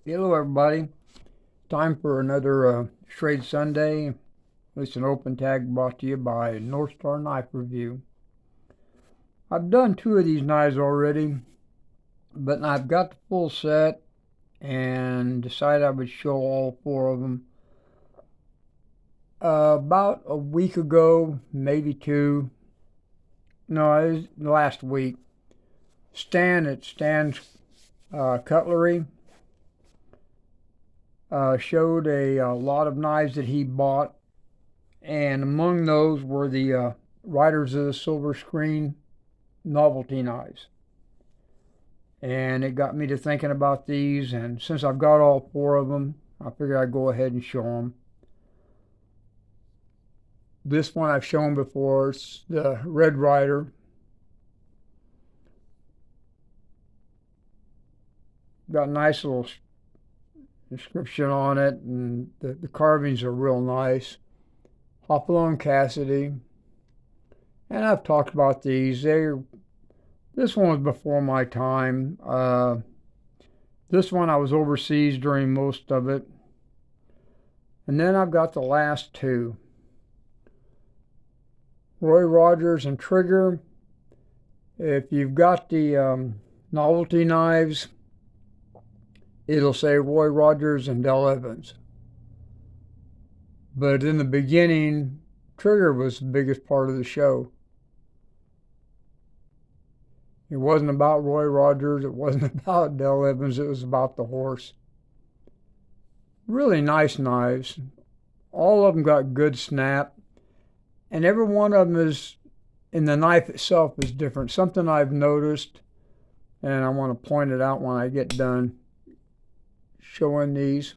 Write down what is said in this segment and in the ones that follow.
Hello, everybody. Time for another Schrade Sunday. It's an open tag brought to you by North Star Knife Review. I've done two of these knives already, but I've got the full set and decided I would show all four of them. About a week ago, maybe two. No, it was last week. Stan at Stan's Cutlery showed a lot of knives that he bought, and among those were the Riders of the Silver Screen novelty knives. And it got me to thinking about these, and since I've got all four of them, I figured I'd go ahead and show them. This one I've shown before. It's the Red Rider. Got a nice little inscription on it, and the carvings are real nice. Hopalong Cassidy. And I've talked about these. This one was before my time. This one I was overseas during most of it. And then I've got the last two. Roy Rogers and Trigger. If you've got the novelty knives, it'll say Roy Rogers and Dell Evans. But in the beginning, Trigger was the biggest part of the show. It wasn't about Roy Rogers, it wasn't about Dell Evans, it was about the horse. Really nice knives. All of them got good snap, and every one of them is, in the knife itself, is different. Something I've noticed, and I want to point it out when I get done showing these.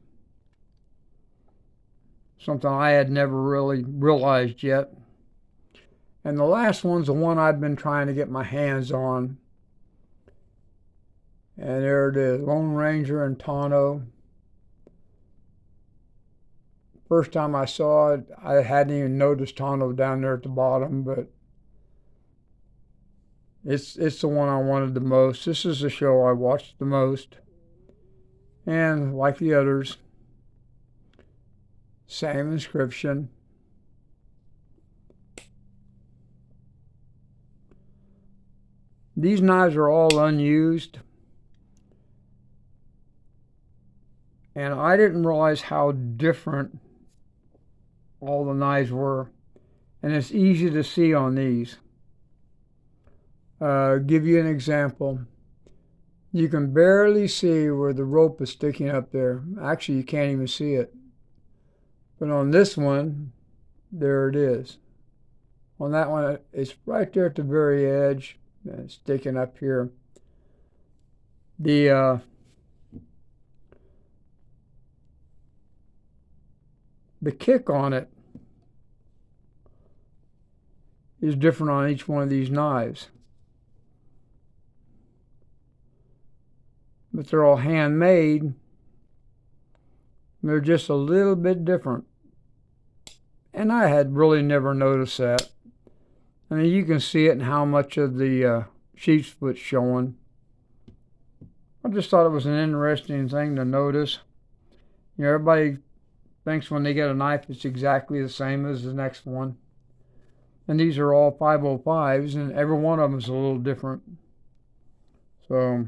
Something I had never really realized yet. And the last one's the one I've been trying to get my hands on. And there it is, Lone Ranger and Tonto. First time I saw it, I hadn't even noticed Tonto down there at the bottom, but it's the one I wanted the most. This is the show I watched the most. And like the others, same inscription. These knives are all unused, and I didn't realize how different all the knives were, and it's easy to see on these. Give you an example. You can barely see where the rope is sticking up there. Actually, you can't even see it. But on this one, there it is. On that one, it's right there at the very edge, and it's sticking up here. The kick on it is different on each one of these knives. But they're all handmade. They're just a little bit different. And I had really never noticed that. I mean, you can see it in how much of the sheep's foot's showing. I just thought it was an interesting thing to notice. You know, everybody thinks when they get a knife it's exactly the same as the next one. And these are all 505s, and every one of them is a little different. So,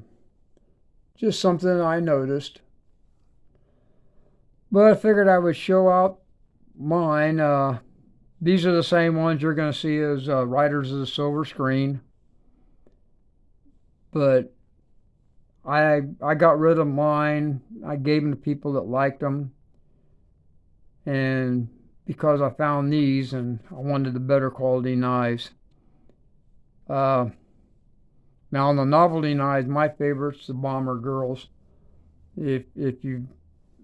just something I noticed. But I figured I would show out mine. These are the same ones you're going to see as Riders of the Silver Screen. But I got rid of mine. I gave them to people that liked them. And because I found these and I wanted the better quality knives. Now on the novelty knives, my favorite's the Bomber Girls. If you've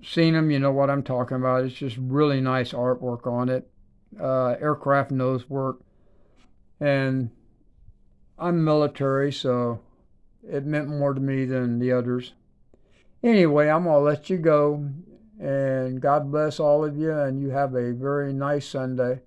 seen them, you know what I'm talking about. It's just really nice artwork on it. Aircraft nose work. And I'm military, so it meant more to me than the others. Anyway, I'm going to let you go. And God bless all of you, and you have a very nice Sunday.